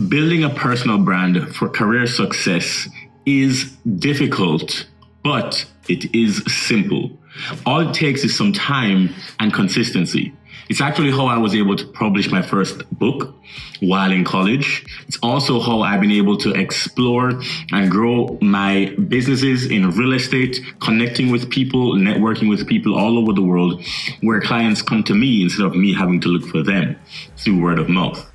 Building a personal brand for career success is difficult, but it is simple. All it takes is some time and consistency. It's actually how I was able to publish my first book while in college. It's also how I've been able to explore and grow my businesses in real estate, connecting with people, networking with people all over the world, where clients come to me instead of me having to look for them through word of mouth.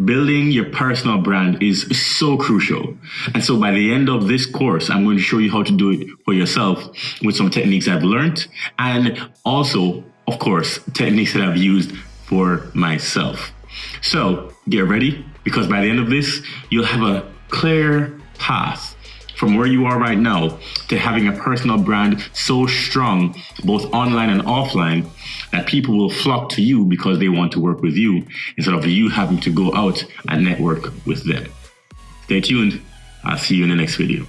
Building your personal brand is so crucial. And so by the end of this course, I'm going to show you how to do it for yourself with some techniques I've learned, and also, of course, techniques that I've used for myself. So get ready, because by the end of this, you'll have a clear path from where you are right now to having a personal brand so strong, both online and offline, that people will flock to you because they want to work with you instead of you having to go out and network with them. Stay tuned. I'll see you in the next video.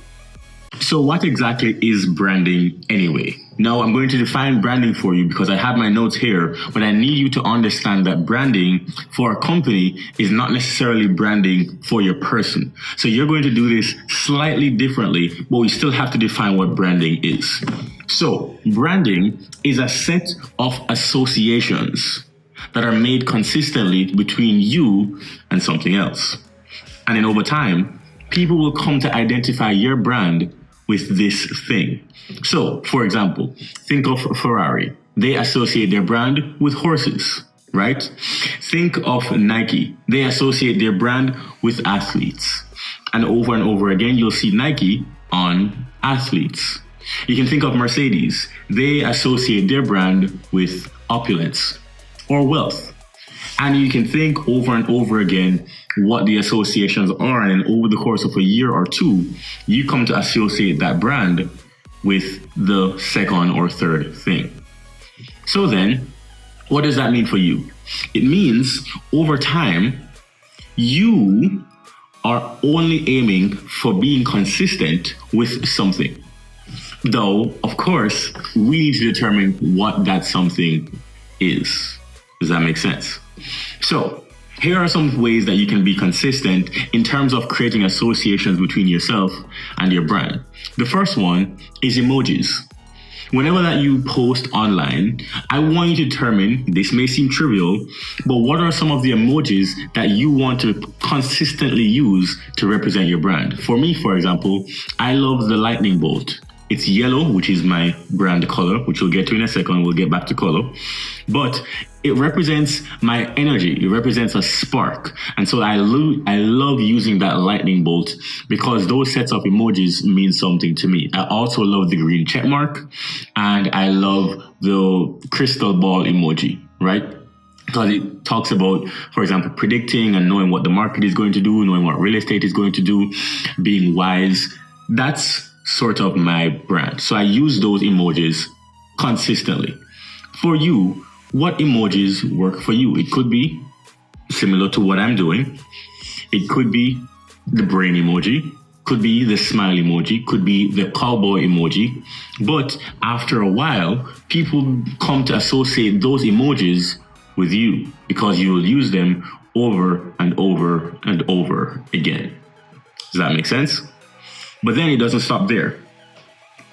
So what exactly is branding anyway? Now I'm going to define branding for you because I have my notes here, but I need you to understand that branding for a company is not necessarily branding for your person. So you're going to do this slightly differently, but we still have to define what branding is. So branding is a set of associations that are made consistently between you and something else. And then over time, people will come to identify your brand with this thing. So, for example, think of Ferrari. They associate their brand with horses, right? Think of Nike. They associate their brand with athletes. And over again, you'll see Nike on athletes. You can think of Mercedes. They associate their brand with opulence or wealth. And you can think over and over again what the associations are. And over the course of a year or two, you come to associate that brand with the second or third thing. So then, what does that mean for you? It means over time, you are only aiming for being consistent with something. Though, of course, we need to determine what that something is. Does that make sense? So here are some ways that you can be consistent in terms of creating associations between yourself and your brand. The first one is emojis. Whenever that you post online, I want you to determine, this may seem trivial, but what are some of the emojis that you want to consistently use to represent your brand? For me, for example, I love the lightning bolt. It's yellow, which is my brand color, which we'll get to in a second. We'll get back to color. But it represents my energy. It represents a spark. And so I love using that lightning bolt because those sets of emojis mean something to me. I also love the green check mark, and I love the crystal ball emoji, right? Because it talks about, for example, predicting and knowing what the market is going to do, knowing what real estate is going to do, being wise. That's sort of my brand. So I use those emojis consistently. For you, what emojis work for you? It could be similar to what I'm doing. It could be the brain emoji, could be the smile emoji, could be the cowboy emoji. But after a while, people come to associate those emojis with you because you will use them over and over and over again. Does that make sense? But then it doesn't stop there.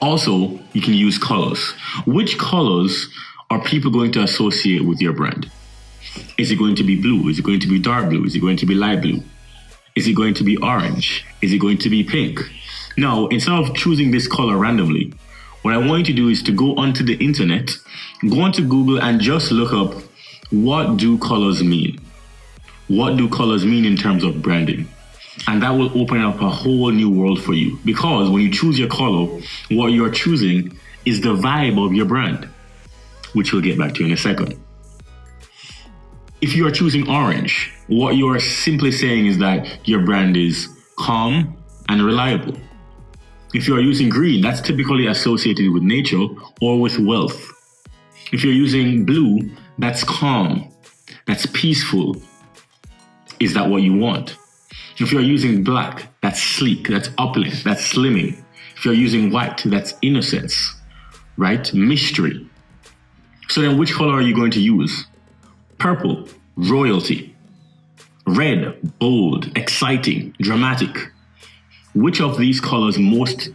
Also, you can use colors. Which colors are people going to associate with your brand? Is it going to be blue? Is it going to be dark blue? Is it going to be light blue? Is it going to be orange? Is it going to be pink? Now, instead of choosing this color randomly, what I want you to do is to go onto the internet, go onto Google and just look up, what do colors mean? What do colors mean in terms of branding? And that will open up a whole new world for you. Because when you choose your color, what you're choosing is the vibe of your brand, which we'll get back to in a second. If you are choosing orange, what you are simply saying is that your brand is calm and reliable. If you are using green, that's typically associated with nature or with wealth. If you're using blue, that's calm, that's peaceful. Is that what you want? If you're using black, that's sleek, that's opulent, that's slimming. If you're using white, that's innocence, right? Mystery. So then which color are you going to use? Purple, royalty, Red, bold, exciting, dramatic. Which of these colors most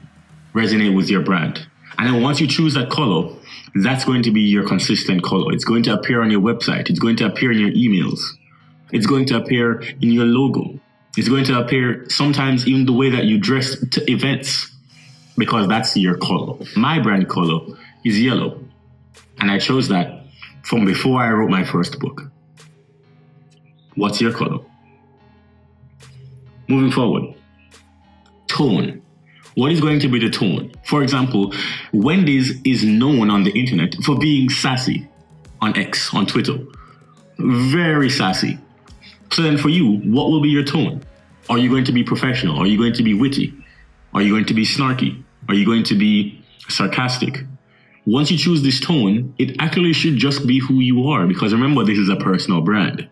resonate with your brand? And then once you choose that color, that's going to be your consistent color. It's going to appear on your website. It's going to appear in your emails. It's going to appear in your logo. It's going to appear sometimes in the way that you dress to events, because that's your color. My brand color is yellow. And I chose that from before I wrote my first book. What's your color? Moving forward, tone. What is going to be the tone? For example, Wendy's is known on the internet for being sassy on X, on Twitter. Very sassy. So then for you, what will be your tone? Are you going to be professional? Are you going to be witty? Are you going to be snarky? Are you going to be sarcastic? Once you choose this tone, it actually should just be who you are, because remember, this is a personal brand.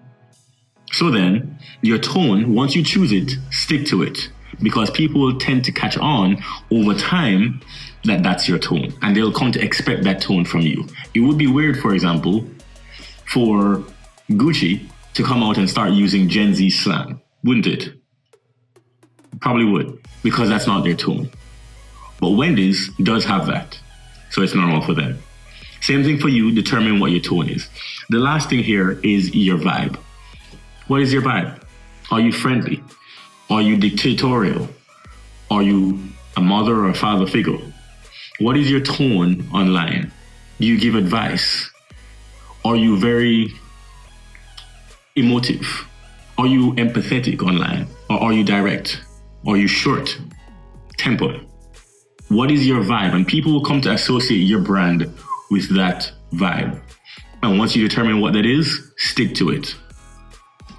So then, your tone, once you choose it, stick to it, because people will tend to catch on over time that that's your tone, and they'll come to expect that tone from you. It would be weird, for example, for Gucci to come out and start using Gen Z slang, wouldn't it? Probably would, because that's not their tone. But Wendy's does have that, so it's normal for them. Same thing for you, determine what your tone is. The last thing here is your vibe. What is your vibe? Are you friendly? Are you dictatorial? Are you a mother or a father figure? What is your tone online? Do you give advice? Are you very emotive? Are you empathetic online? Or are you direct? Are you short tempered? What is your vibe? And people will come to associate your brand with that vibe. And once you determine what that is, stick to it.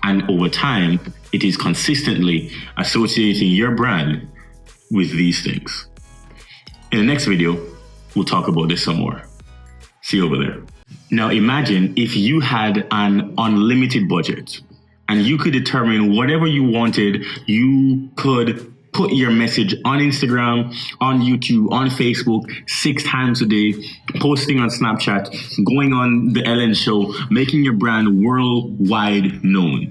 And over time, it is consistently associating your brand with these things. In the next video, we'll talk about this some more. See you over there. Now imagine if you had an unlimited budget and you could determine whatever you wanted. You could put your message on Instagram, on YouTube, on Facebook 6 times a day, posting on Snapchat, going on the Ellen show, making your brand worldwide known.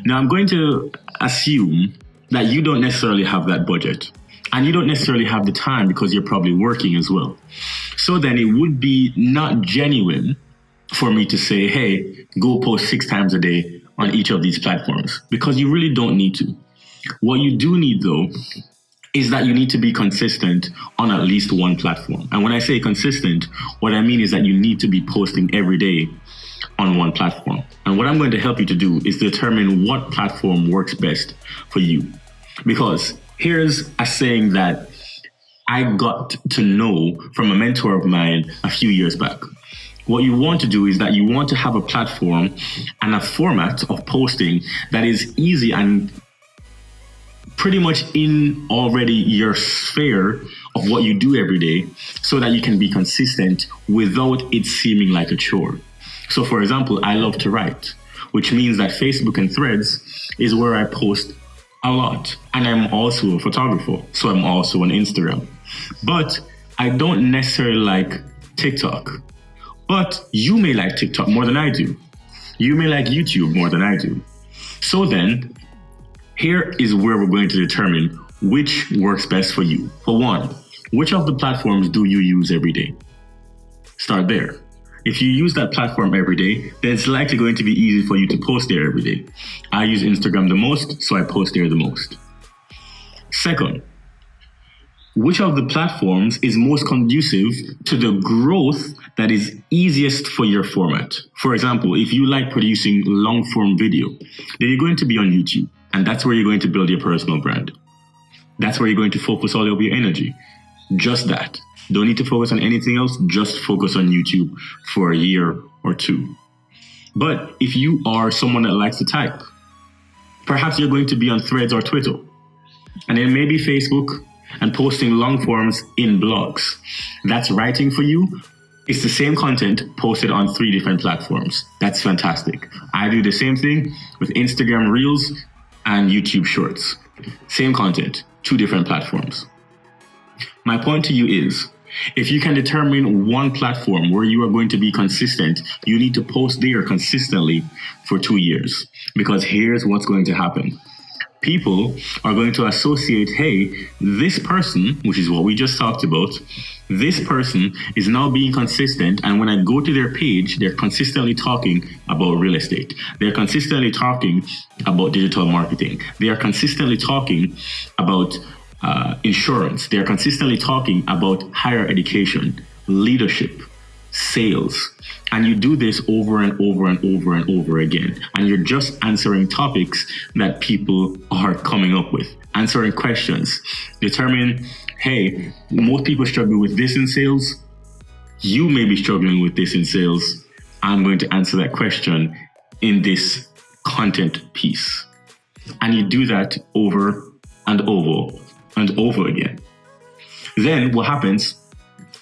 Now, I'm going to assume that you don't necessarily have that budget, and you don't necessarily have the time because you're probably working as well. So then it would be not genuine for me to say, hey, go post 6 times a day on each of these platforms, because you really don't need to. What you do need, though, is that you need to be consistent on at least one platform. And when I say consistent, what I mean is that you need to be posting every day on one platform. And what I'm going to help you to do is determine what platform works best for you. Because here's a saying that I got to know from a mentor of mine a few years back. What you want to do is that you want to have a platform and a format of posting that is easy and pretty much in already your sphere of what you do every day, so that you can be consistent without it seeming like a chore. So for example, I love to write, which means that Facebook and Threads is where I post a lot. And I'm also a photographer, so I'm also on Instagram. But I don't necessarily like TikTok. But you may like TikTok more than I do. You may like YouTube more than I do. So then, here is where we're going to determine which works best for you. For one, which of the platforms do you use every day? Start there. If you use that platform every day, then it's likely going to be easy for you to post there every day. I use Instagram the most, so I post there the most. Second, which of the platforms is most conducive to the growth that is easiest for your format? For example, if you like producing long form video, then you're going to be on YouTube. And that's where you're going to build your personal brand. That's where you're going to focus all of your energy. Just that. Don't need to focus on anything else. Just focus on YouTube for a year or 2. But if you are someone that likes to type, perhaps you're going to be on Threads or Twitter. And then maybe Facebook and posting long forms in blogs. That's writing for you. It's the same content posted on 3 different platforms. That's fantastic. I do the same thing with Instagram Reels and YouTube Shorts. Same content, 2 different platforms. My point to you is, If you can determine one platform where you are going to be consistent, you need to post there consistently for 2 years. Because here's what's going to happen. People are going to associate, hey, this person, which is what we just talked about, this person is now being consistent. And when I go to their page, they're consistently talking about real estate. They're consistently talking about digital marketing. They are consistently talking about insurance. They're consistently talking about higher education, leadership, sales. And you do this over and over and over and over again. And you're just answering topics that people are coming up with, answering questions. Determine, hey, most people struggle with this in sales. You may be struggling with this in sales. I'm going to answer that question in this content piece. And you do that over and over and over again. Then what happens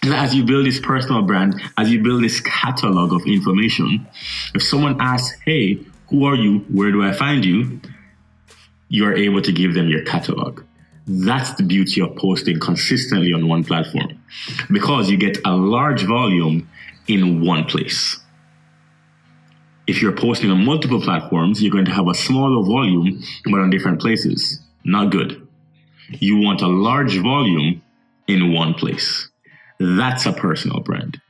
is that as you build this personal brand, as you build this catalog of information, if someone asks, hey, who are you? Where do I find you? You are able to give them your catalog. That's the beauty of posting consistently on one platform, because you get a large volume in one place. If you're posting on multiple platforms, you're going to have a smaller volume, but on different places. Not good. You want a large volume in one place. That's a personal brand.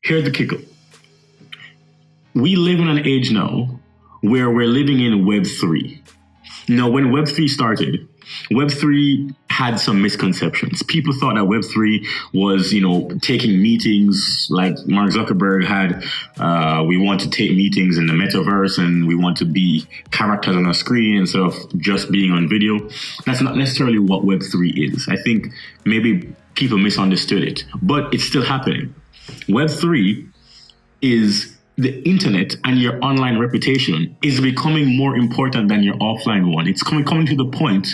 Here's the kicker. We live in an age now where we're living in Web3. Now, when Web3 started, Web3 had some misconceptions. People thought that Web3 was, taking meetings like Mark Zuckerberg had. We want to take meetings in the metaverse and we want to be characters on a screen instead of just being on video. That's not necessarily what Web3 is. I think maybe people misunderstood it, but it's still happening. Web3 is the internet, and your online reputation is becoming more important than your offline one. It's coming to the point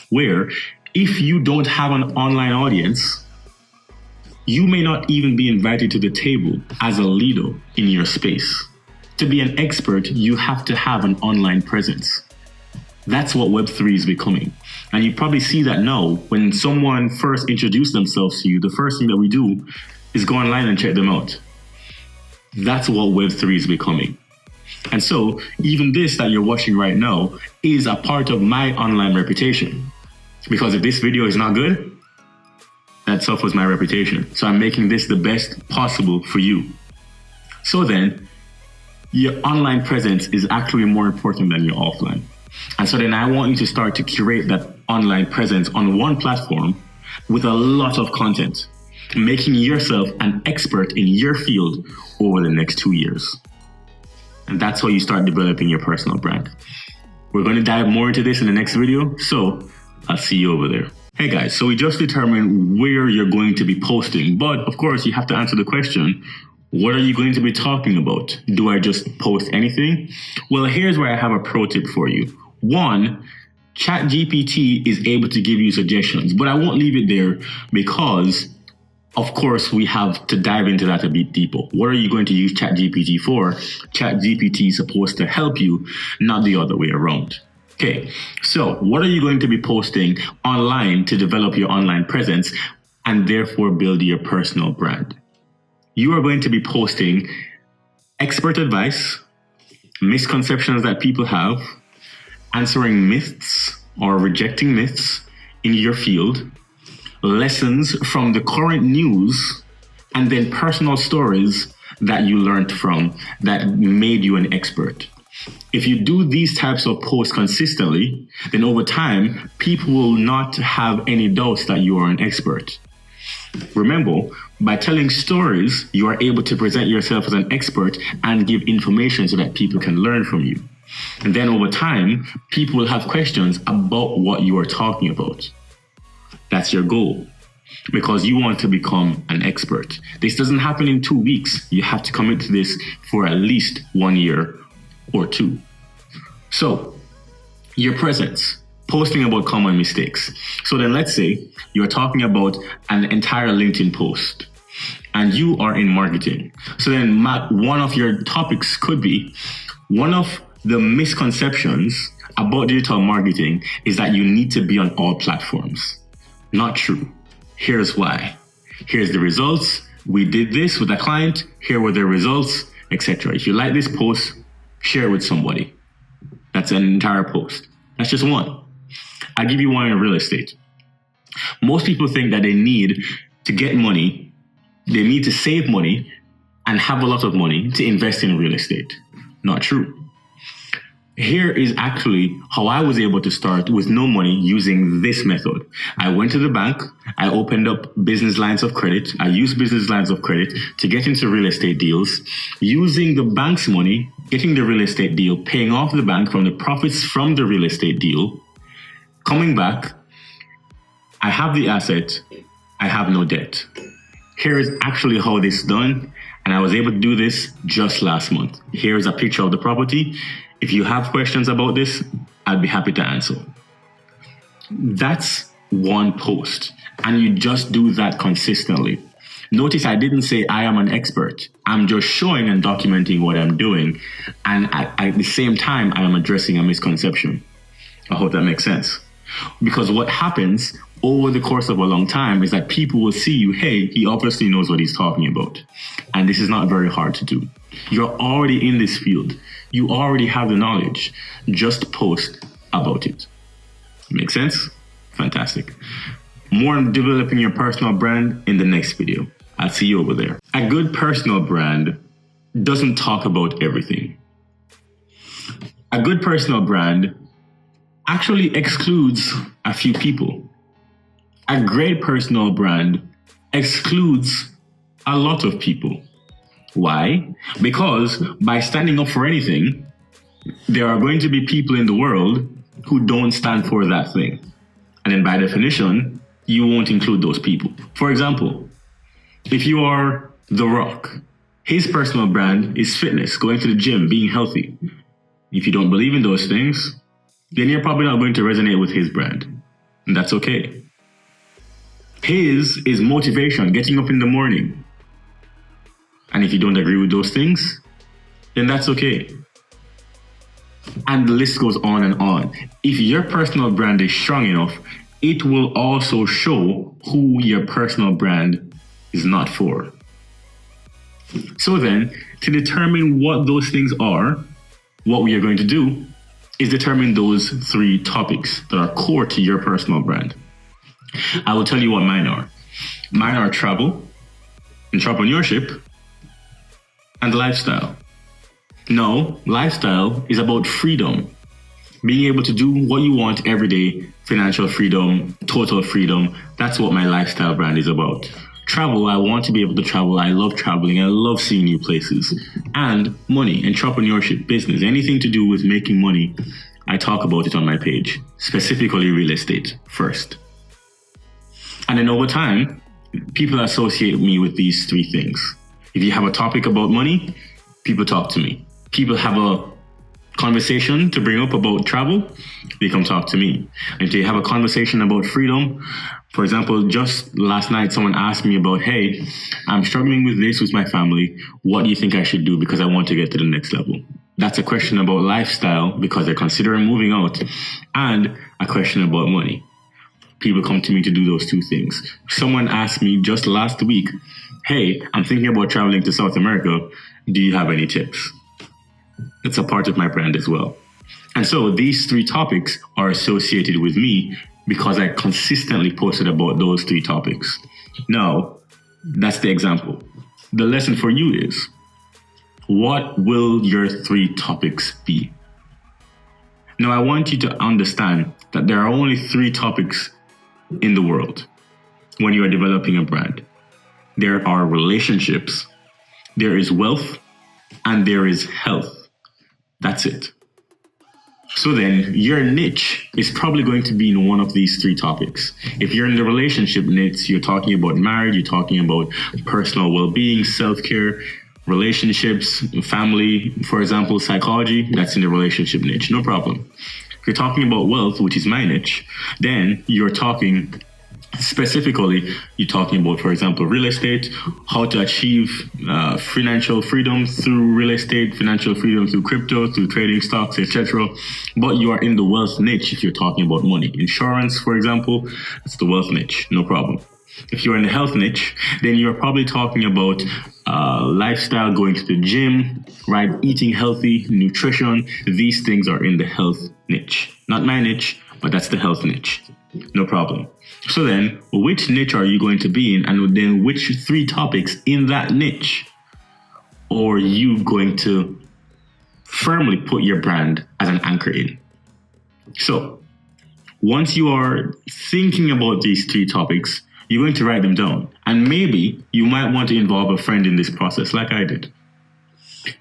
where if you don't have an online audience, you may not even be invited to the table as a leader in your space. To be an expert, you have to have an online presence. That's what Web3 is becoming. And you probably see that now. When someone first introduces themselves to you, the first thing that we do is go online and check them out. That's what Web3 is becoming. And so even this that you're watching right now is a part of my online reputation. Because if this video is not good, that suffers my reputation. So I'm making this the best possible for you. So then, your online presence is actually more important than your offline. And so then I want you to start to curate that online presence on one platform with a lot of content, making yourself an expert in your field over the next 2 years. And that's how you start developing your personal brand. We're going to dive more into this in the next video, so I'll see you over there. Hey guys, so we just determined where you're going to be posting, but of course you have to answer the question, what are you going to be talking about? Do I just post anything? Well, here's where I have a pro tip for you. One, ChatGPT is able to give you suggestions, but I won't leave it there because, of course, we have to dive into that a bit deeper. What are you going to use ChatGPT for? ChatGPT is supposed to help you, not the other way around. Okay, so what are you going to be posting online to develop your online presence and therefore build your personal brand? You are going to be posting expert advice, misconceptions that people have, answering myths or rejecting myths in your field, lessons from the current news, and then personal stories that you learned from that made you an expert. If you do these types of posts consistently, then over time, people will not have any doubts that you are an expert. Remember, by telling stories, you are able to present yourself as an expert and give information so that people can learn from you. And then over time, people will have questions about what you are talking about. That's your goal, because you want to become an expert. This doesn't happen in 2 weeks. You have to commit to this for at least 1 year or 2. So, your presence, posting about common mistakes. So then let's say you're talking about an entire LinkedIn post and you are in marketing. So then one of your topics could be, one of the misconceptions about digital marketing is that you need to be on all platforms. Not true. Here's why. Here's the results. We did this with a client. Here were the results, etc. If you like this post, share it with somebody. That's an entire post. That's just one. I'll give you one in real estate. Most people think that they need to get money, they need to save money and have a lot of money to invest in real estate. Not true. Here is actually how I was able to start with no money using this method. I went to the bank, I opened up business lines of credit. I used business lines of credit to get into real estate deals, using the bank's money, getting the real estate deal, paying off the bank from the profits from the real estate deal, coming back, I have the asset, I have no debt. Here is actually how this is done, and I was able to do this just last month. Here is a picture of the property. If you have questions about this, I'd be happy to answer. That's one post, and you just do that consistently. Notice I didn't say I am an expert. I'm just showing and documenting what I'm doing, and at the same time, I am addressing a misconception. I hope that makes sense. Because what happens over the course of a long time is that people will see you, hey, he obviously knows what he's talking about. And this is not very hard to do. You're already in this field. You already have the knowledge. Just post about it. Make sense? Fantastic. More on developing your personal brand in the next video. I'll see you over there. A good personal brand doesn't talk about everything. A good personal brand actually excludes a few people. A great personal brand excludes a lot of people. Why? Because by standing up for anything, there are going to be people in the world who don't stand for that thing. And then by definition, you won't include those people. For example, if you are The Rock, his personal brand is fitness, going to the gym, being healthy. If you don't believe in those things, then you're probably not going to resonate with his brand. And that's okay. His is motivation, getting up in the morning. And if you don't agree with those things, then that's okay. And the list goes on and on. If your personal brand is strong enough, it will also show who your personal brand is not for. So then, to determine what those things are, what we are going to do is determine those 3 topics that are core to your personal brand. I will tell you what mine are. Mine are travel, entrepreneurship, and lifestyle. No, lifestyle is about freedom. Being able to do what you want every day, financial freedom, total freedom. That's what my lifestyle brand is about. Travel, I want to be able to travel. I love traveling. I love seeing new places. And money, entrepreneurship, business, anything to do with making money, I talk about it on my page, specifically real estate first. And then over time, people associate me with these 3 things. If you have a topic about money, people talk to me. People have a conversation to bring up about travel, they come talk to me. And if they have a conversation about freedom, for example, just last night, someone asked me about, hey, I'm struggling with this with my family. What do you think I should do because I want to get to the next level? That's a question about lifestyle because they're considering moving out, and a question about money. People come to me to do those 2 things. Someone asked me just last week, hey, I'm thinking about traveling to South America. Do you have any tips? It's a part of my brand as well. And so these 3 topics are associated with me because I consistently posted about those 3 topics. Now, that's the example. The lesson for you is, what will your 3 topics be? Now, I want you to understand that there are only 3 topics in the world when you are developing a brand. There are relationships, there is wealth, and there is health. That's it. So then your niche is probably going to be in one of these 3 topics. If you're in the relationship niche, you're talking about marriage, you're talking about personal well-being, self-care, relationships, family, for example, psychology, that's in the relationship niche, no problem. If you're talking about wealth, which is my niche, then you're talking specifically, you're talking about, for example, real estate, how to achieve financial freedom through real estate, financial freedom through crypto, through trading stocks, etc. But you are in the wealth niche if you're talking about money. Insurance, for example, it's the wealth niche, no problem. If you're in the health niche, then you're probably talking about lifestyle, going to the gym, right? Eating healthy, nutrition. These things are in the health niche. Not my niche, but that's the health niche. No problem. So then, which niche are you going to be in? And then which 3 topics in that niche are you going to firmly put your brand as an anchor in? So once you are thinking about these 3 topics, you're going to write them down. And maybe you might want to involve a friend in this process, like I did.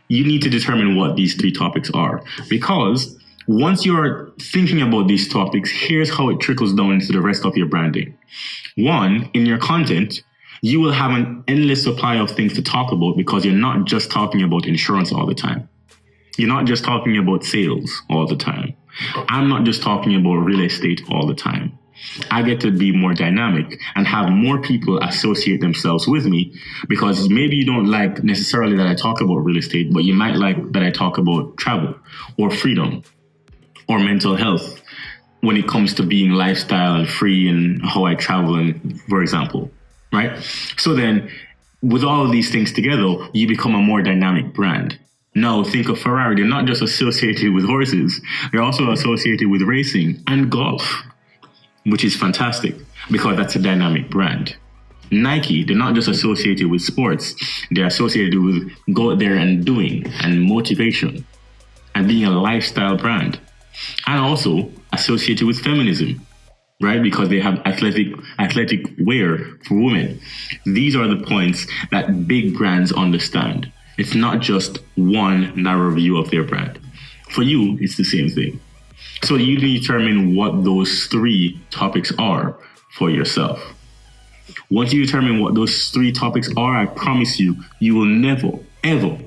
You need to determine what these 3 topics are, because once you're thinking about these topics, here's how it trickles down into the rest of your branding. 1, in your content, you will have an endless supply of things to talk about because you're not just talking about insurance all the time. You're not just talking about sales all the time. I'm not just talking about real estate all the time. I get to be more dynamic and have more people associate themselves with me, because maybe you don't like necessarily that I talk about real estate, but you might like that I talk about travel or freedom or mental health when it comes to being lifestyle and free and how I travel, and for example, right? So then with all of these things together, you become a more dynamic brand. Now think of Ferrari. They're not just associated with horses. They're also associated with racing and golf, which is fantastic because that's a dynamic brand. Nike, they're not just associated with sports. They're associated with go out there and doing and motivation and being a lifestyle brand. And also associated with feminism, right? Because they have athletic wear for women. These are the points that big brands understand. It's not just one narrow view of their brand. For you, it's the same thing. So you determine what those 3 topics are for yourself. Once you determine what those 3 topics are, I promise you, you will never, ever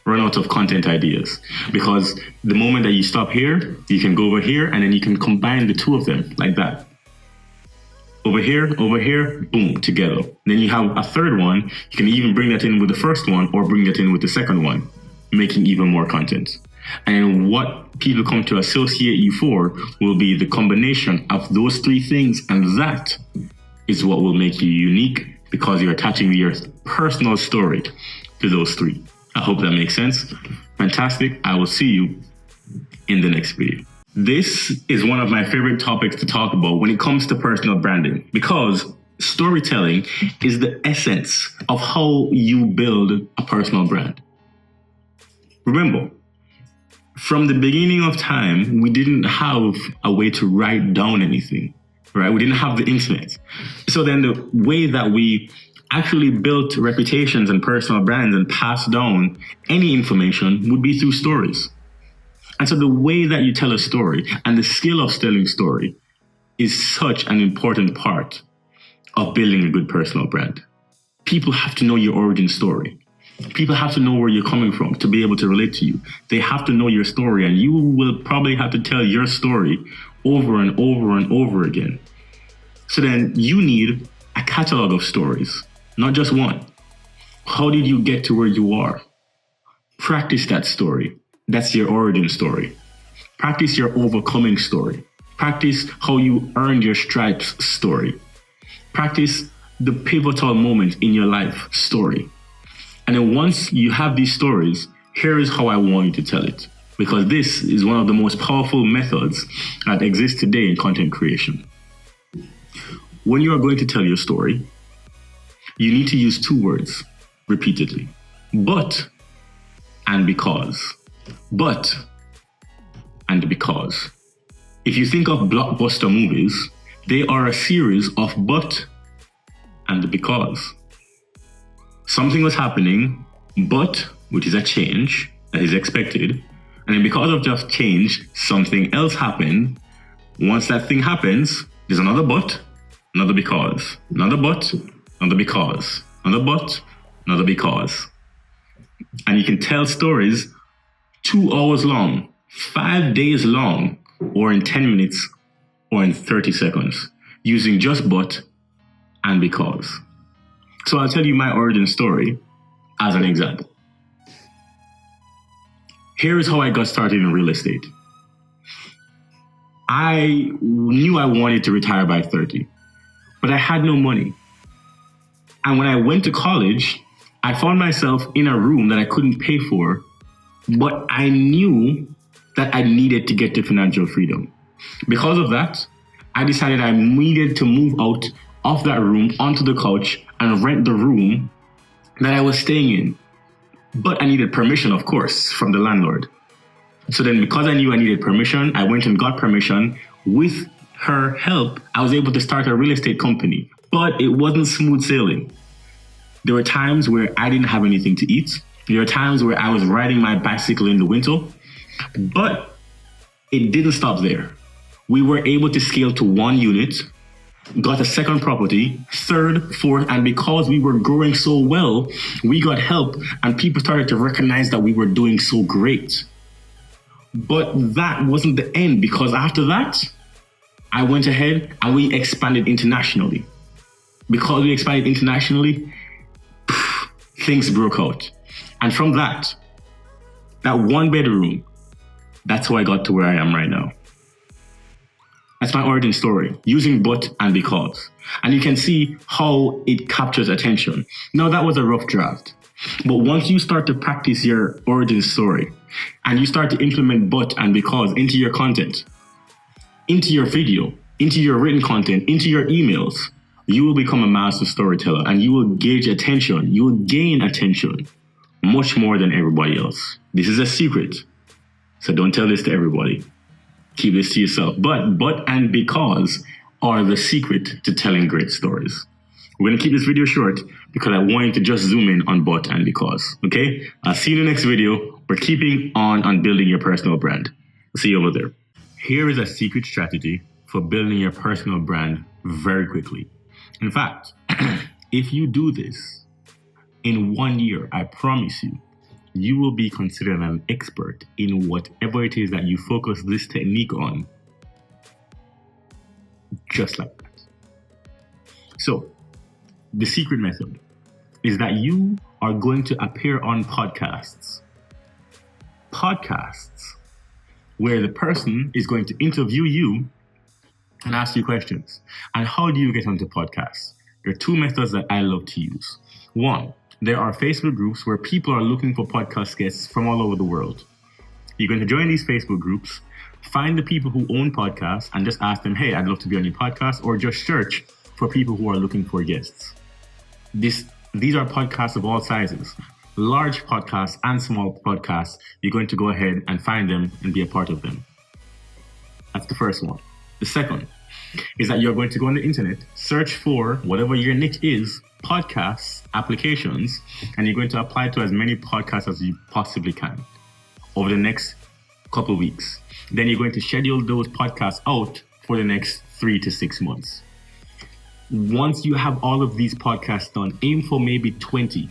run out of content ideas, because the moment that you stop here, you can go over here, and then you can combine the 2 of them like that. Over here, boom, together. Then you have a 3rd one. You can even bring that in with the 1st one or bring that in with the 2nd one, making even more content. And what people come to associate you for will be the combination of those 3 things, and that is what will make you unique, because you're attaching your personal story to those 3. I hope that makes sense. Fantastic. I will see you in the next video. This is one of my favorite topics to talk about when it comes to personal branding, because storytelling is the essence of how you build a personal brand. Remember, from the beginning of time, we didn't have a way to write down anything, right? We didn't have the internet. So then the way that we actually built reputations and personal brands and passed down any information would be through stories. And so the way that you tell a story and the skill of telling a story is such an important part of building a good personal brand. People have to know your origin story. People have to know where you're coming from to be able to relate to you. They have to know your story, and you will probably have to tell your story over and over and over again. So then you need a catalog of stories, not just one. How did you get to where you are? Practice that story. That's your origin story. Practice your overcoming story. Practice how you earned your stripes story. Practice the pivotal moment in your life story. And then once you have these stories, here is how I want you to tell it, because this is one of the most powerful methods that exist today in content creation. When you are going to tell your story, you need to use 2 words repeatedly: but and because. But and because. If you think of blockbuster movies, they are a series of but and because. Something was happening, but, which is a change that is expected, and then because of just change, something else happened. Once that thing happens, there's another but, another because, another but, another because, another but, another because. And you can tell stories 2 hours long, 5 days long, or in 10 minutes, or in 30 seconds, using just but and because. So I'll tell you my origin story as an example. Here is how I got started in real estate. I knew I wanted to retire by 30, but I had no money. And when I went to college, I found myself in a room that I couldn't pay for, but I knew that I needed to get to financial freedom. Because of that, I decided I needed to move out of that room onto the couch and rent the room that I was staying in. But I needed permission, of course, from the landlord. So then because I knew I needed permission, I went and got permission. With her help, I was able to start a real estate company. But it wasn't smooth sailing. There were times where I didn't have anything to eat. There were times where I was riding my bicycle in the winter. But it didn't stop there. We were able to scale to 1 unit, got a second property, third, fourth, and because we were growing so well, we got help and people started to recognize that we were doing so great. But that wasn't the end, because after that, I went ahead and we expanded internationally. Because we expanded internationally, things broke out. And from that 1 bedroom, that's how I got to where I am right now. That's my origin story, using but and because. And you can see how it captures attention. Now, that was a rough draft. But once you start to practice your origin story and you start to implement but and because into your content, into your video, into your written content, into your emails, you will become a master storyteller and you will gauge attention. You will gain attention much more than everybody else. This is a secret. So don't tell this to everybody. Keep this to yourself. But and because are the secret to telling great stories. We're going to keep this video short because I want you to just zoom in on but and because. Okay? I'll see you in the next video. We're keeping on building your personal brand. See you over there. Here is a secret strategy for building your personal brand very quickly. In fact, if you do this in 1 year, I promise you, you will be considered an expert in whatever it is that you focus this technique on. Just like that. So, the secret method is that you are going to appear on podcasts. Podcasts where the person is going to interview you and ask you questions. And how do you get onto podcasts? There are 2 methods that I love to use. 1, there are Facebook groups where people are looking for podcast guests from all over the world. You're going to join these Facebook groups, find the people who own podcasts and just ask them, hey, I'd love to be on your podcast, or just search for people who are looking for guests. These are podcasts of all sizes, large podcasts and small podcasts. You're going to go ahead and find them and be a part of them. That's the first one. The second is that you're going to go on the internet, search for whatever your niche is, podcasts, applications, and you're going to apply to as many podcasts as you possibly can over the next couple of weeks. Then you're going to schedule those podcasts out for the next 3 to 6 months. Once you have all of these podcasts done, aim for maybe 20.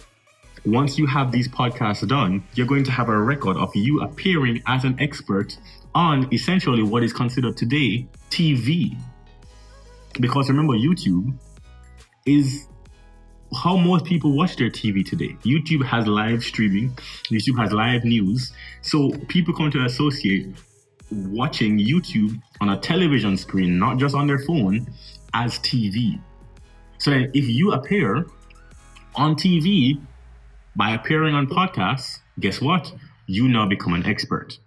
Once you have these podcasts done, you're going to have a record of you appearing as an expert on essentially what is considered today TV. Because remember, YouTube is how most people watch their TV today. YouTube has live streaming, YouTube has live news. So people come to associate watching YouTube on a television screen, not just on their phone, as TV. So then if you appear on TV by appearing on podcasts, guess what? You now become an expert.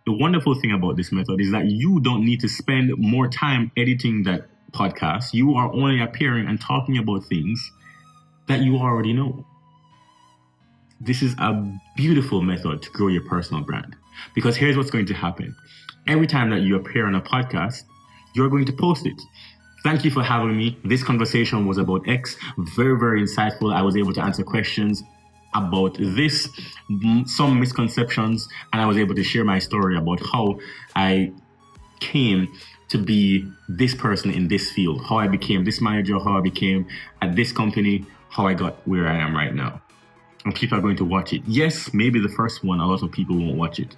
The wonderful thing about this method is that you don't need to spend more time editing that podcast. You are only appearing and talking about things that you already know. This is a beautiful method to grow your personal brand, because here's what's going to happen. Every time that you appear on a podcast, you're going to post it. Thank you for having me. This conversation was about X. Very, very insightful. I was able to answer questions about this, some misconceptions, and I was able to share my story about how I came to be this person in this field, how I became this manager, how I became at this company, how I got where I am right now. And people are going to watch it. Yes, maybe the first one, a lot of people won't watch it.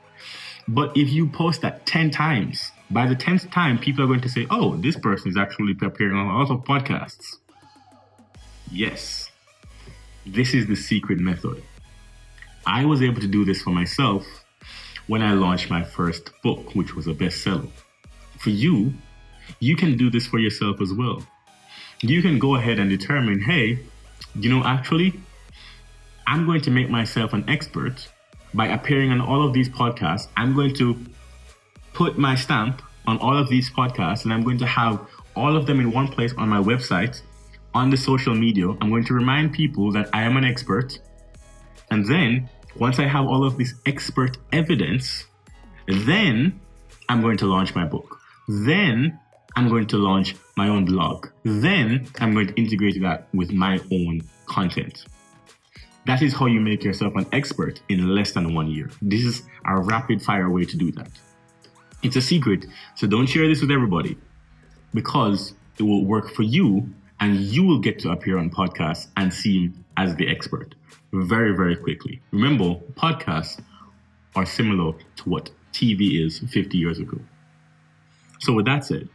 But if you post that 10 times, by the 10th time, people are going to say, oh, this person is actually appearing on a lot of podcasts. Yes, this is the secret method. I was able to do this for myself when I launched my first book, which was a bestseller. For you, you can do this for yourself as well. you can go ahead and determine, hey, actually, I'm going to make myself an expert by appearing on all of these podcasts. I'm going to put my stamp on all of these podcasts, and I'm going to have all of them in one place on my website, on the social media. I'm going to remind people that I am an expert. And then once I have all of this expert evidence, then I'm going to launch my book. Then I'm going to launch my own blog. Then I'm going to integrate that with my own content. That is how you make yourself an expert in less than 1 year. This is a rapid fire way to do that. It's a secret, so don't share this with everybody, because it will work for you and you will get to appear on podcasts and seem as the expert very, very quickly. Remember, podcasts are similar to what TV is 50 years ago. So with that said,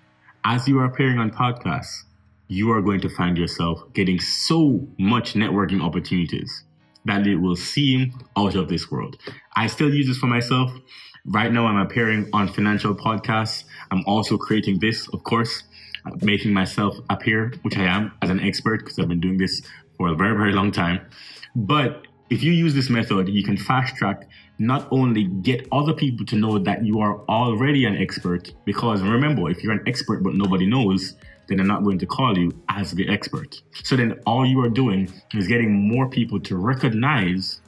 as you are appearing on podcasts, you are going to find yourself getting so much networking opportunities that it will seem out of this world. I still use this for myself. Right now, I'm appearing on financial podcasts. I'm also creating this, of course, making myself appear, which I am, as an expert, because I've been doing this for a very, very long time. But if you use this method, you can fast track, not only get other people to know that you are already an expert, because remember, if you're an expert but nobody knows, then they're not going to call you as the expert. So then all you are doing is getting more people to recognize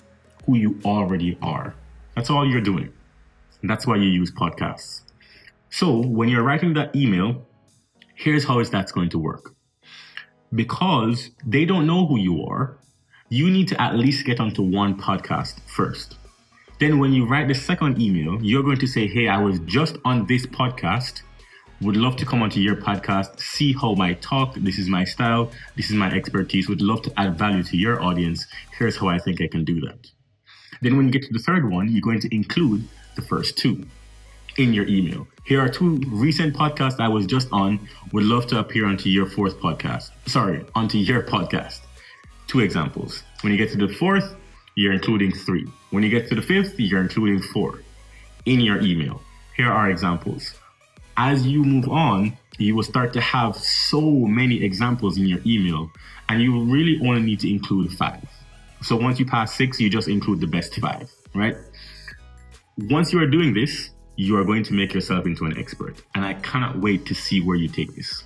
who you already are. That's all you're doing. And that's why you use podcasts. So when you're writing that email, here's how that's going to work. Because they don't know who you are, you need to at least get onto one podcast first. Then when you write the second email, you're going to say, hey, I was just on this podcast. Would love to come onto your podcast, see how I talk. This is my style. This is my expertise. Would love to add value to your audience. Here's how I think I can do that. Then when you get to the third one, you're going to include the first two in your email. Here are two recent podcasts I was just on. Would love to appear onto your onto your podcast. 2 examples. When you get to the fourth, you're including 3. When you get to the fifth, you're including 4 in your email. Here are examples. As you move on, you will start to have so many examples in your email, and you really only need to include 5. So once you pass 6, you just include the best 5, right? Once you are doing this, you are going to make yourself into an expert. And I cannot wait to see where you take this.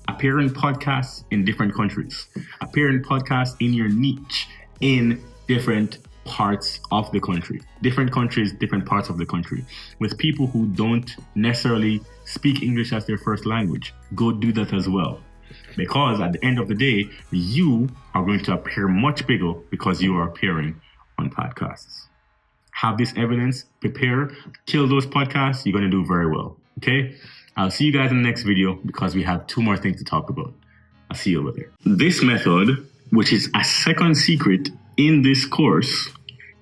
Appear in podcasts in different countries. Appear in podcasts in your niche in different parts of the country. Different countries, different parts of the country. With people who don't necessarily speak English as their first language. Go do that as well. Because at the end of the day, you are going to appear much bigger because you are appearing on podcasts. Have this evidence, prepare, kill those podcasts, you're going to do very well. Okay? I'll see you guys in the next video because we have 2 more things to talk about. I'll see you over there. This method, which is a second secret in this course,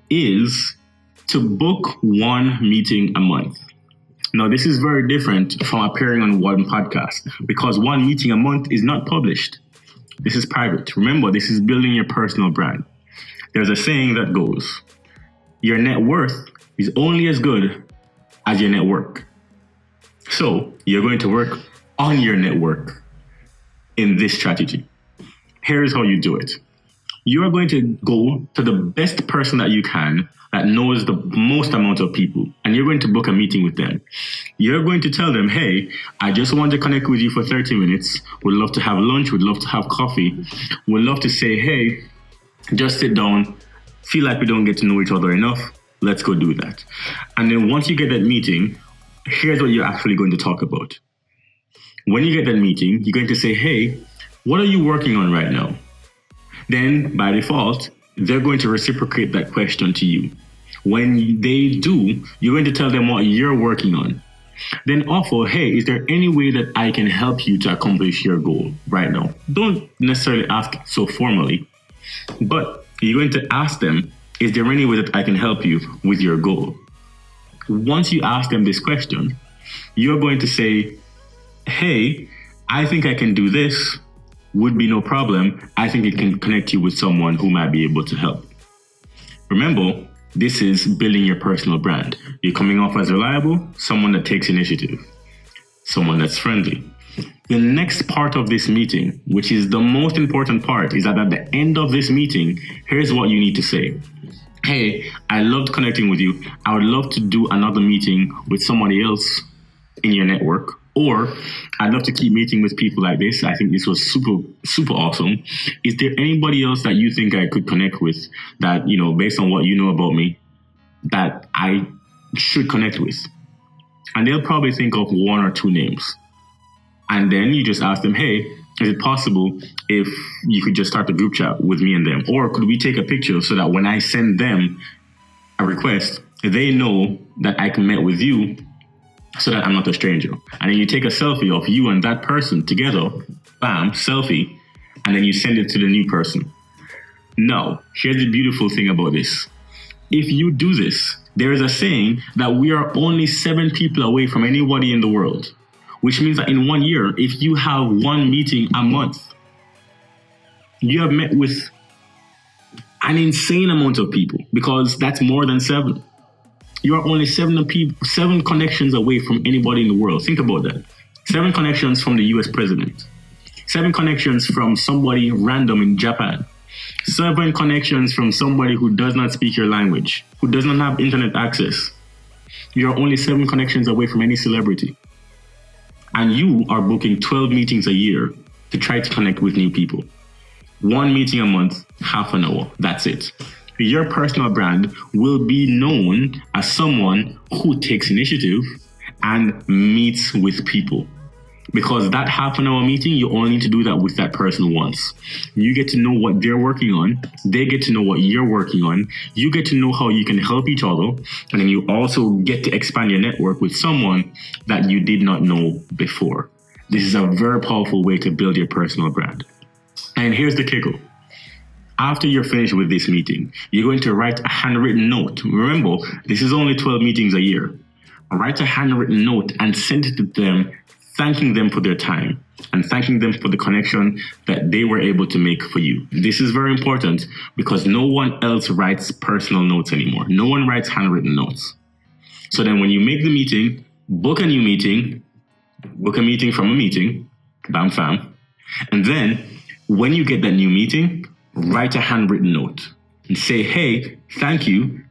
is to book 1 meeting a month. Now, this is very different from appearing on one podcast because 1 meeting a month is not published. This is private. Remember, this is building your personal brand. There's a saying that goes, your net worth is only as good as your network. So you're going to work on your network in this strategy. Here's how you do it. You are going to go to the best person that you can that knows the most amount of people, and you're going to book a meeting with them. You're going to tell them, hey, I just want to connect with you for 30 minutes. Would love to have lunch. Would love to have coffee. Would love to say, hey, just sit down. Feel like we don't get to know each other enough. Let's go do that. And then once you get that meeting, here's what you're actually going to talk about. When you get that meeting, you're going to say, hey, what are you working on right now? Then by default, they're going to reciprocate that question to you. When they do, you're going to tell them what you're working on. Then offer, hey, is there any way that I can help you to accomplish your goal right now? Don't necessarily ask so formally, but you're going to ask them, is there any way that I can help you with your goal? Once you ask them this question, you're going to say, hey, I think I can do this. Would be no problem. I think it can connect you with someone who might be able to help. Remember, this is building your personal brand. You're coming off as reliable, someone that takes initiative, someone that's friendly. The next part of this meeting, which is the most important part, is that at the end of this meeting, here's what you need to say. Hey, I loved connecting with you. I would love to do another meeting with somebody else in your network. Or I'd love to keep meeting with people like this. I think this was super, super awesome. Is there anybody else that you think I could connect with that, based on what you know about me, that I should connect with? And they'll probably think of one or two names. And then you just ask them, hey, is it possible if you could just start a group chat with me and them? Or could we take a picture so that when I send them a request, they know that I met with you, so that I'm not a stranger. And then you take a selfie of you and that person together, bam, selfie, and then you send it to the new person. Now, here's the beautiful thing about this. If you do this, there is a saying that we are only 7 people away from anybody in the world, which means that in 1 year, if you have one meeting a month, you have met with an insane amount of people, because that's more than 7. You are only 7 connections away from anybody in the world. Think about that. 7 connections from the US president. 7 connections from somebody random in Japan. 7 connections from somebody who does not speak your language, who does not have internet access. You are only 7 connections away from any celebrity. And you are booking 12 meetings a year to try to connect with new people. 1 meeting a month, half an hour. That's it. Your personal brand will be known as someone who takes initiative and meets with people. Because that half an hour meeting, you only need to do that with that person once. You get to know what they're working on. They get to know what you're working on. You get to know how you can help each other. And then you also get to expand your network with someone that you did not know before. This is a very powerful way to build your personal brand. And here's the kicker. After you're finished with this meeting, you're going to write a handwritten note. Remember, this is only 12 meetings a year. Write a handwritten note and send it to them, thanking them for their time and thanking them for the connection that they were able to make for you. This is very important because no one else writes personal notes anymore. No one writes handwritten notes. So then when you make the meeting, book a new meeting, book a meeting from a meeting, bam, fam. And then when you get that new meeting, write a handwritten note and say, hey, thank you.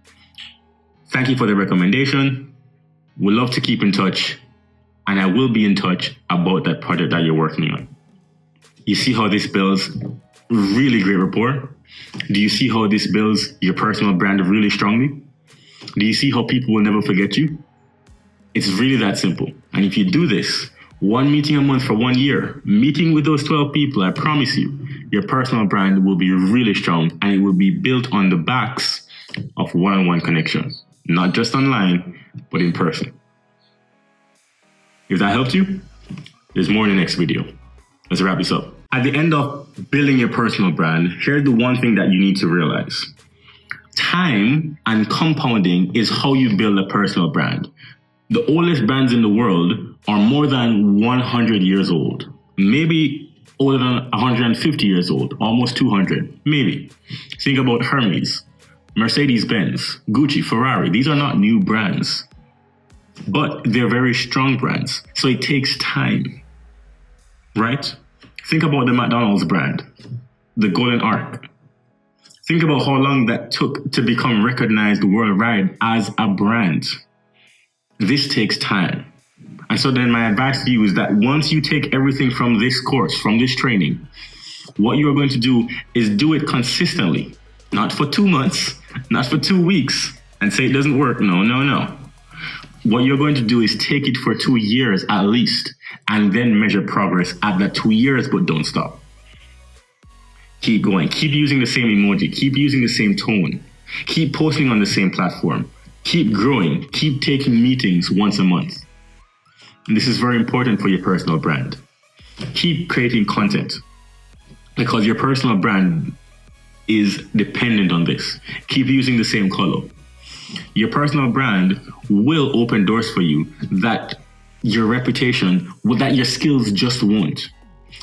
Thank you for the recommendation. We'd love to keep in touch. And I will be in touch about that project that you're working on. You see how this builds really great rapport? Do you see how this builds your personal brand really strongly? Do you see how people will never forget you? It's really that simple. And if you do this, 1 meeting a month for 1 year, meeting with those 12 people, I promise you, your personal brand will be really strong and it will be built on the backs of one-on-one connections, not just online, but in person. If that helped you, there's more in the next video. Let's wrap this up. At the end of building your personal brand, here's the one thing that you need to realize. Time and compounding is how you build a personal brand. The oldest brands in the world are more than 100 years old, maybe older than 150 years old, almost 200, maybe. Think about Hermes, Mercedes-Benz, Gucci, Ferrari. These are not new brands, but they're very strong brands. So it takes time, right? Think about the McDonald's brand, the Golden Arc. Think about how long that took to become recognized worldwide as a brand. This takes time. And so then my advice to you is that once you take everything from this course, from this training, what you are going to do is do it consistently, not for 2 months, not for 2 weeks, and say it doesn't work. No. What you're going to do is take it for 2 years at least, and then measure progress at that 2 years, but don't stop. Keep going. Keep using the same emoji. Keep using the same tone. Keep posting on the same platform. Keep growing. Keep taking meetings once a month. And this is very important for your personal brand. Keep creating content because your personal brand is dependent on this. Keep using the same color. Your personal brand will open doors for you that your reputation, that your skills just won't.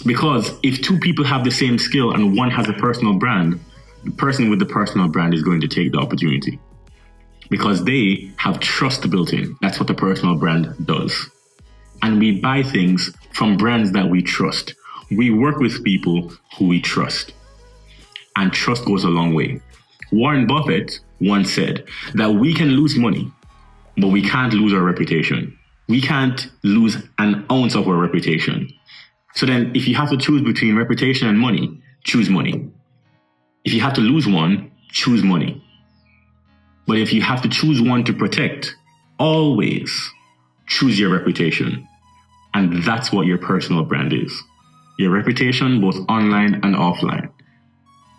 Because if 2 people have the same skill and one has a personal brand, the person with the personal brand is going to take the opportunity because they have trust built in. That's what the personal brand does. And we buy things from brands that we trust. We work with people who we trust. And trust goes a long way. Warren Buffett once said that we can lose money, but we can't lose our reputation. We can't lose an ounce of our reputation. So then if you have to choose between reputation and money, choose money. If you have to lose one, choose money. But if you have to choose one to protect, always choose your reputation. And that's what your personal brand is. Your reputation, both online and offline.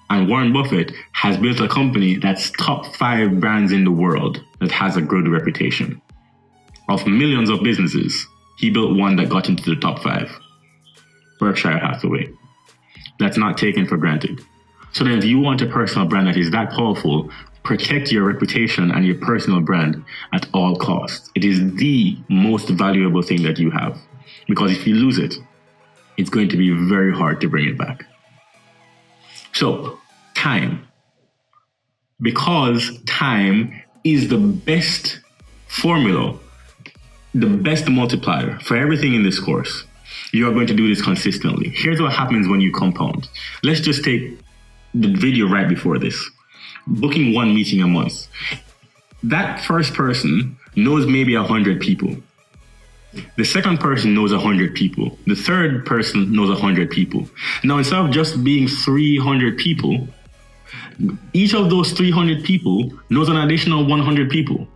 And Warren Buffett has built a company that's top 5 brands in the world that has a good reputation. Of millions of businesses, he built one that got into the top 5. Berkshire Hathaway. That's not taken for granted. So then if you want a personal brand that is that powerful, protect your reputation and your personal brand at all costs. It is the most valuable thing that you have. Because if you lose it, it's going to be very hard to bring it back. So, time. Because time is the best formula, the best multiplier for everything in this course. You are going to do this consistently. Here's what happens when you compound. Let's just take the video right before this. Booking one meeting a month. That first person knows maybe 100 people. The second person knows 100 people. The third person knows 100 people. Now, instead of just being 300 people, each of those 300 people knows an additional 100 people.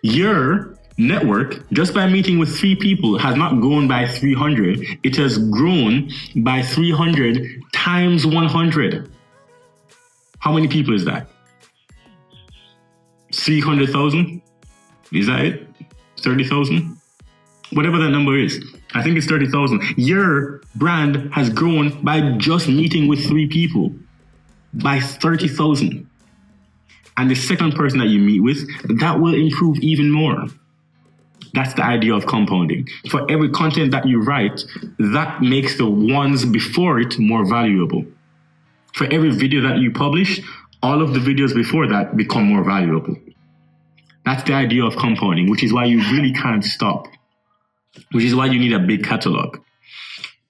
Your network, just by meeting with 3 people, has not grown by 300. It has grown by 300 times 100. How many people is that? 300,000? Is that it? 30,000? Whatever that number is. I think it's 30,000. Your brand has grown by just meeting with 3 people. By 30,000. And the second person that you meet with, that will improve even more. That's the idea of compounding. For every content that you write, that makes the ones before it more valuable. For every video that you publish, all of the videos before that become more valuable. That's the idea of compounding, which is why you really can't stop. Which is why you need a big catalog.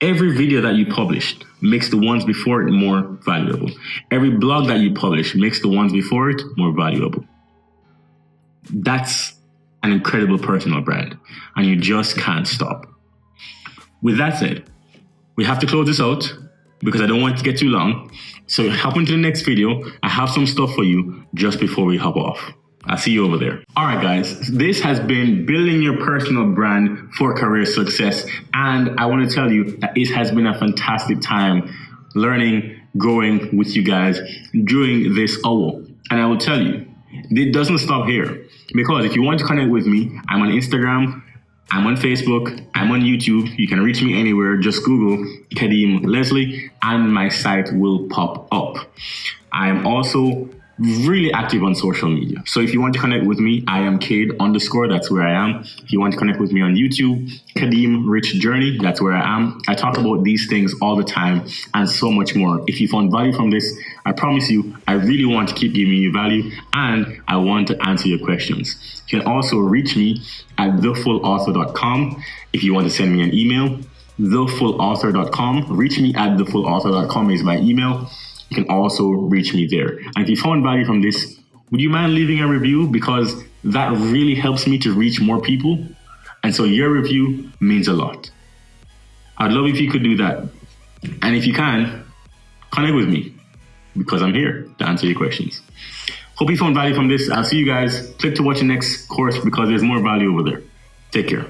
Every video that you publish makes the ones before it more valuable. Every blog that you publish makes the ones before it more valuable. That's an incredible personal brand, and you just can't stop. With that said, we have to close this out because I don't want it to get too long. So hop into the next video. I have some stuff for you just before we hop off. I'll see you over there. All right, guys, this has been building your personal brand for career success. And I want to tell you that it has been a fantastic time learning, growing with you guys during this hour. And I will tell you, it doesn't stop here. Because if you want to connect with me, I'm on Instagram, I'm on Facebook, I'm on YouTube. You can reach me anywhere. Just Google Kadeem Leslie and my site will pop up. I am also really active on social media. So if you want to connect with me, I am Cade_. That's where I am. If you want to connect with me on YouTube, Kadeem Rich Journey. That's where I am. I talk about these things all the time and so much more. If you found value from this, I promise you, I really want to keep giving you value and I want to answer your questions. You can also reach me at thefullauthor.com. If you want to send me an email, thefullauthor.com. Reach me at thefullauthor.com is my email. You can also reach me there. And if you found value from this, would you mind leaving a review? Because that really helps me to reach more people. And so your review means a lot. I'd love if you could do that. And if you can, connect with me because I'm here to answer your questions. Hope you found value from this. I'll see you guys. Click to watch the next course because there's more value over there. Take care.